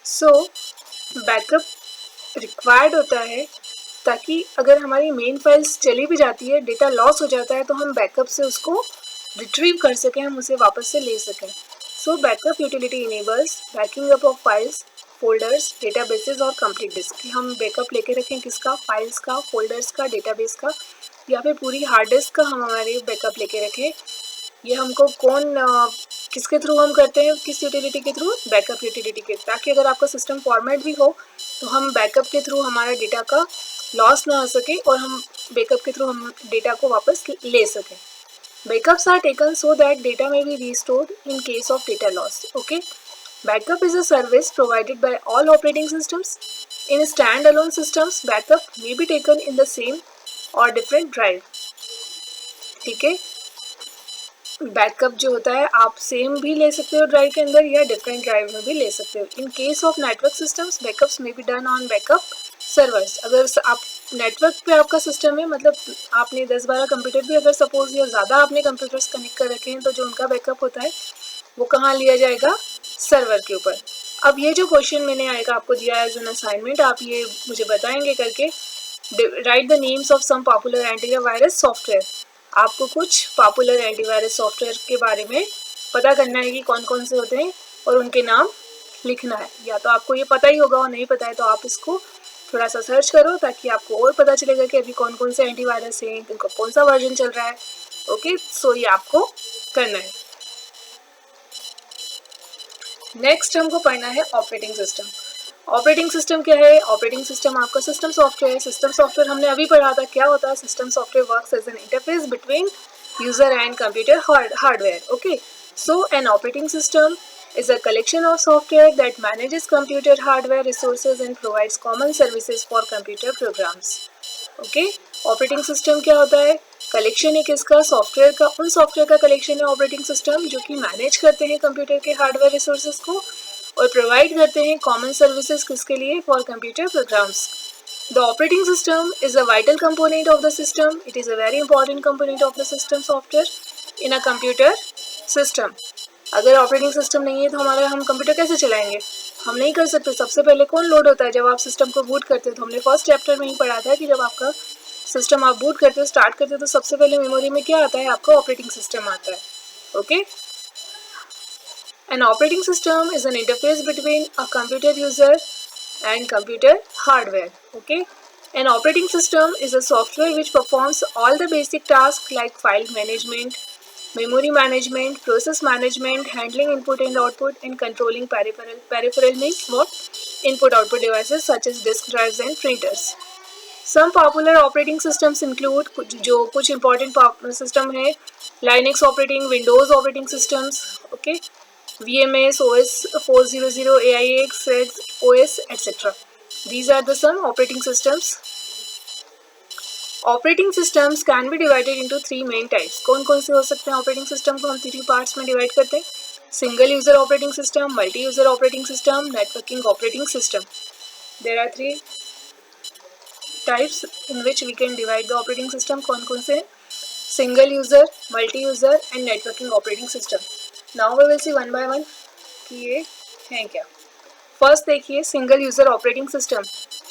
सो backup required होता है ताकि अगर हमारी मेन फाइल्स चली भी जाती है, डेटा लॉस हो जाता है, तो हम बैकअप से उसको रिट्रीव कर सकें, हम उसे वापस से ले सकें. So backup utility enables backing up of files, folders, databases और कंप्लीट डिस्क. हम बैकअप लेके रखें किसका? फाइल्स का, फोल्डर्स का, डेटाबेस का, या फिर पूरी हार्ड डिस्क का हम हमारे बैकअप लेके रखें. ये हमको किसके थ्रू हम करते हैं? किस यूटिलिटी के थ्रू? बैकअप यूटिलिटी के. ताकि अगर आपका सिस्टम फॉर्मेट भी हो तो हम बैकअप के थ्रू हमारा डेटा का लॉस ना हो सके और हम बैकअप के थ्रू हम डेटा को वापस ले सकें. Backups are taken so that data may be restored in case of data loss. Okay. Backup is a service provided by all operating systems. In standalone systems, backup may be taken in the same or different drive. ठीक है. Backup जो होता है आप same भी ले सकते हो ड्राइव के अंदर या डिफरेंट ड्राइव में भी ले सकते हो. In case of network systems, backups may be done on backup servers. अगर आप नेटवर्क पे आपका सिस्टम है, मतलब आपने 10-12 कंप्यूटर भी अगर सपोज या ज़्यादा आपने कंप्यूटर्स कनेक्ट कर रखे हैं, तो जो उनका बैकअप होता है वो कहाँ लिया जाएगा? सर्वर के ऊपर. अब ये जो क्वेश्चन मैंने आएगा आपको दिया है एज एन असाइनमेंट, आप ये मुझे बताएंगे करके. Write the names of some popular antivirus software. आपको कुछ पॉपुलर एंटीवायरस सॉफ्टवेयर के बारे में पता करना है कि कौन कौन से होते हैं और उनके नाम लिखना है. या तो आपको ये पता ही होगा और नहीं पता है तो आप इसको थोड़ा सा सर्च करो ताकि आपको और पता चलेगा कि अभी कौन कौन से एंटीवायरस हैं, इनका कौन सा वर्जन चल रहा है. ओके, सो ये आपको करना है. नेक्स्ट हमको पढ़ना है ऑपरेटिंग सिस्टम. ऑपरेटिंग सिस्टम क्या है? ऑपरेटिंग सिस्टम आपका सिस्टम सॉफ्टवेयर है. सिस्टम सॉफ्टवेयर हमने अभी पढ़ा था क्या होता है. System software works as an interface between user and computer hardware. Okay, so an operating system is a collection of software that manages computer hardware resources and provides common services for computer programs. Okay, operating system क्या होता है? Collection है किसका? Software का. उन software का collection है operating system जो कि मैनेज करते हैं कंप्यूटर के हार्डवेयर रिसोर्सेज को और प्रोवाइड करते हैं कॉमन सर्विसेज किसके लिए? For computer programs. The operating system is a vital component of the system. It is a very important component of the system software in a computer system. अगर operating system नहीं है तो हम computer कैसे चलाएंगे? हम नहीं कर सकते. सबसे पहले कौन लोड होता है जब आप सिस्टम को बूट करते हो? तो हमने फर्स्ट चैप्टर में ही पढ़ा था कि जब आपका सिस्टम आप बूट करते हो, स्टार्ट करते हो, तो सबसे पहले मेमोरी में क्या आता है? आपका ऑपरेटिंग सिस्टम आता है. Okay, N operating system is an interface between a computer user and computer hardware. Okay, an operating system is a software which performs all the basic tasks like file management, memory management, process management, handling input and output, and controlling peripheral means what? Input output devices such as disk drives and printers. Some popular operating systems include कुछ important system है. Linux operating, Windows operating systems. Okay, VMS, OS 400, AIX, OS, etc. These are the some operating systems. Operating systems can be divided into three main types. कौन कौन से हो सकते हैं operating system को? हम 3 पार्ट्स में डिवाइड करते हैं. Single user operating system, multi user operating system, networking operating system. There are 3 types in which we can divide the operating system. कौन कौन से? Single user, multi user and networking operating system. Now we will see one by one कि ये हैं क्या. First देखिए, single user operating system.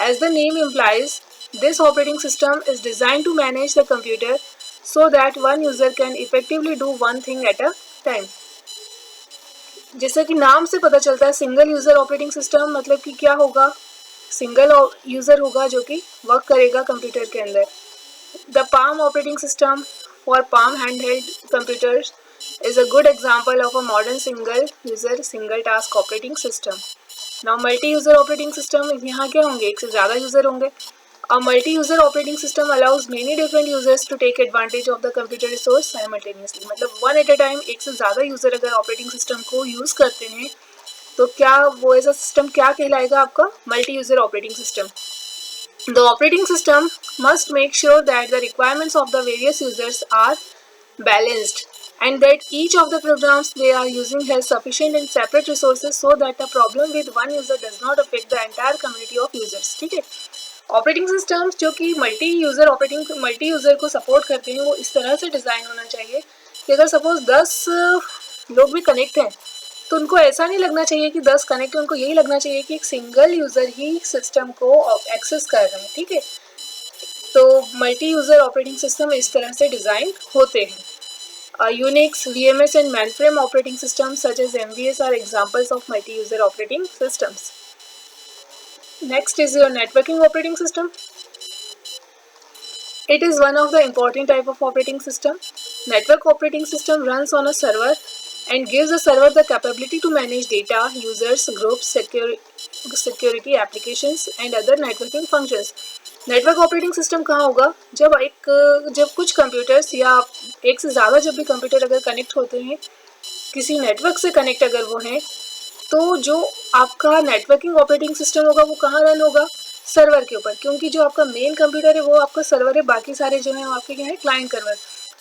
As the name implies, this operating system is design to manage the computer so that one user can effectively do one thing at a time. जैसे कि नाम से पता चलता है सिंगल यूजर ऑपरेटिंग सिस्टम मतलब कि क्या होगा? सिंगल यूजर होगा जो कि वर्क करेगा कंप्यूटर के अंदर. The palm operating system for palm handheld computers is a good example of a modern single user single task operating system. Now multi-user operating system, यहाँ क्या होंगे? एक से ज़्यादा यूज़र होंगे. A multi-user operating system allows many different users to take advantage of the computer resource simultaneously. मतलब one at a time एक से ज़्यादा यूज़र अगर ऑपरेटिंग सिस्टम को यूज़ करते हैं तो क्या वो ऐसा सिस्टम क्या कहलाएगा आपका? Multi-user operating system. The operating system must make sure that the requirements of the various users are balanced and that each of the programs they are using has sufficient and separate resources so that a problem with one user does not affect the entire community of users. ठीक है. Operating systems जो कि multi user को support करते हैं वो इस तरह से डिज़ाइन होना चाहिए कि अगर सपोज 10 लोग भी कनेक्ट हैं तो उनको ऐसा नहीं लगना चाहिए कि 10 कनेक्ट है, उनको यही लगना चाहिए कि एक सिंगल यूज़र ही सिस्टम को एक्सेस कर रहा है, ठीक है। तो मल्टी यूज़र ऑपरेटिंग सिस्टम इस तरह से डिज़ाइन होते हैं. Unix, VMS and mainframe operating systems such as MVS are examples of multi-user operating systems. Next is your networking operating system. It is one of the important type of operating system. Network operating system runs on a server and gives the server the capability to manage data, users, groups, security applications and other networking functions. Network operating system कहाँ होगा? जब कुछ computers या एक से ज़्यादा जब भी कंप्यूटर अगर कनेक्ट होते हैं, किसी नेटवर्क से कनेक्ट अगर वो हैं, तो जो आपका नेटवर्किंग ऑपरेटिंग सिस्टम होगा वो कहाँ रन होगा? सर्वर के ऊपर, क्योंकि जो आपका मेन कंप्यूटर है वो आपका सर्वर है, बाकी सारे जो हैं आपके क्या है?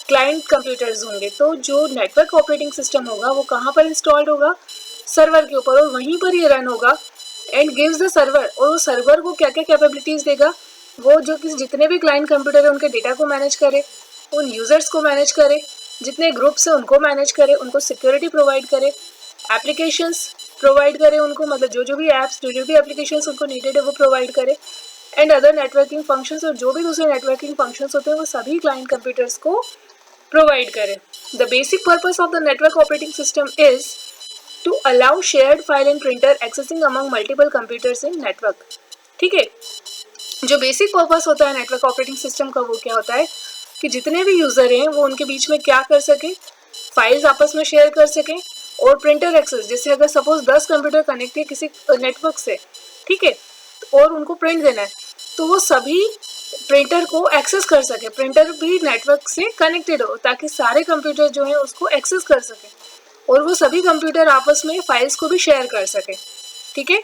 क्लाइंट कंप्यूटर्स होंगे. तो जो नेटवर्क ऑपरेटिंग सिस्टम होगा वो कहाँ पर इंस्टॉल्ड होगा? सर्वर के ऊपर, और वहीं पर ये रन होगा एंड गिव्स द सर्वर. और वो सर्वर को क्या क्या कैपेबिलिटीज़ देगा? वो जो कि जितने भी क्लाइंट कंप्यूटर है उनके डेटा को मैनेज करे, उन यूज़र्स को मैनेज करे, जितने ग्रुप्स हैं उनको मैनेज करे, उनको सिक्योरिटी प्रोवाइड करे, एप्लीकेशंस प्रोवाइड करे उनको, मतलब जो भी ऐप्स, जो भी एप्लीकेशंस उनको नीडेड है वो प्रोवाइड करे, एंड अदर नेटवर्किंग फंक्शंस, और जो भी दूसरे नेटवर्किंग फंक्शंस होते हैं वो सभी क्लाइंट कंप्यूटर्स को प्रोवाइड करे. The basic purpose of the network operating system is to allow shared file and printer accessing among multiple computers in network. ठीक है, जो बेसिक पर्पस होता है नेटवर्क ऑपरेटिंग सिस्टम का वो क्या होता है कि जितने भी यूज़र हैं वो उनके बीच में क्या कर सकें? फाइल्स आपस में शेयर कर सकें, और प्रिंटर एक्सेस, जैसे अगर सपोज 10 कंप्यूटर कनेक्ट है किसी नेटवर्क से, ठीक है, और उनको प्रिंट देना है, तो वो सभी प्रिंटर को एक्सेस कर सके. प्रिंटर भी नेटवर्क से कनेक्टेड हो ताकि सारे कंप्यूटर जो हैं उसको एक्सेस कर सके, और वो सभी कंप्यूटर आपस में फाइल्स को भी शेयर कर सके. ठीक है,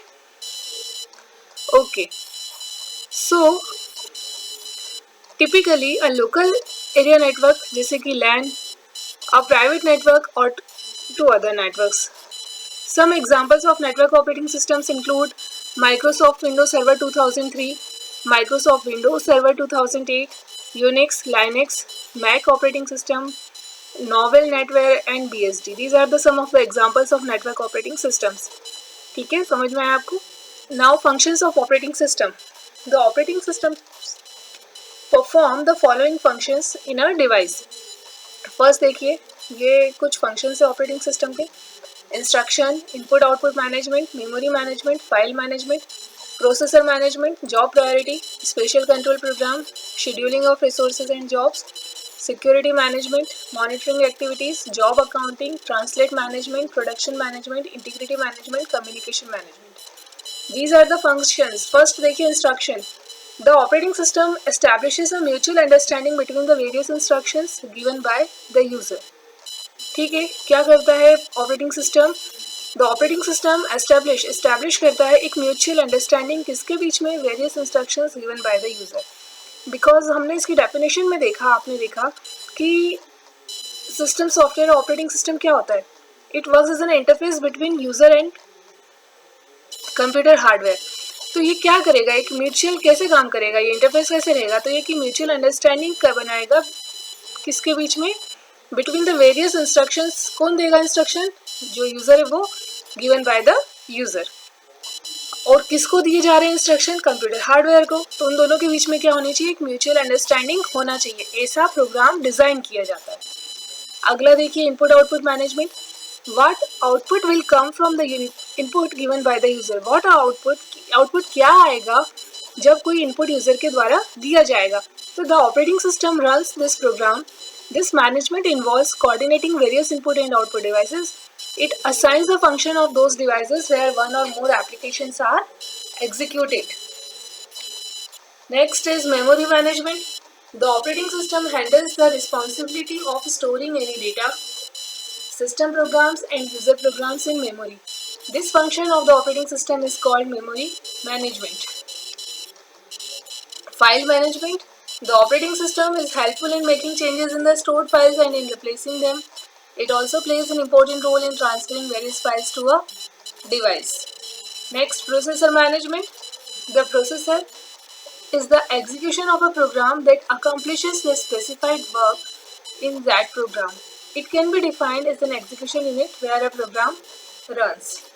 okay. So, typically a local area network जैसे कि LAN, a private network or two other networks. Some examples of network operating systems include Microsoft Windows Server 2003, Microsoft Windows Server 2008, Unix, Linux, Mac operating system, Novell NetWare and BSD. These are the some of the examples of network operating systems. ठीक है, समझ में आया आपको? Now functions of operating system. The operating system perform the following functions in a device. First देखिए, ये कुछ functions है operating system के: instruction, input output management, memory management, file management, processor management, job priority, special control program, scheduling of resources and jobs, security management, monitoring activities, job accounting, translate management, production management, integrity management, communication management. These are the functions. First देखिए instruction. The operating system establishes a mutual understanding between the various instructions given by the user. ठीक है, क्या करता है operating system? The operating system establish करता है एक mutual understanding किसके बीच में? Various instructions given by the user. Because हमने इसकी डेफिनेशन में देखा, आपने देखा कि सिस्टम सॉफ्टवेयर ऑपरेटिंग सिस्टम क्या होता है? It works as an interface between user and computer hardware. तो ये क्या करेगा? एक म्यूचुअल कैसे काम करेगा? ये इंटरफेस कैसे रहेगा? तो ये कि म्यूचुअल अंडरस्टैंडिंग का बनाएगा किसके बीच में? Between the various instructions. कौन देगा इंस्ट्रक्शन? जो यूज़र है वो, गिवन बाय द यूज़र. और किसको दिए जा रहे हैं इंस्ट्रक्शन? कंप्यूटर हार्डवेयर को. तो उन दोनों के बीच में क्या होनी चाहिए? एक म्यूचुअल अंडरस्टैंडिंग होना चाहिए. ऐसा प्रोग्राम डिज़ाइन किया जाता है. अगला देखिए input output management. What output will come from the input given by the user? What output क्या आएगा जब कोई input user के द्वारा दिया जाएगा? So the operating system runs this program. This management involves coordinating various input and output devices. It assigns the function of those devices where one or more applications are executed. Next is memory management. The operating system handles the responsibility of storing any data, system programs and user programs in memory. This function of the operating system is called memory management. File management. The operating system is helpful in making changes in the stored files and in replacing them. It also plays an important role in transferring various files to a device. Next, processor management. The processor is the execution of a program that accomplishes the specified work in that program. It can be defined as an execution unit where a program runs.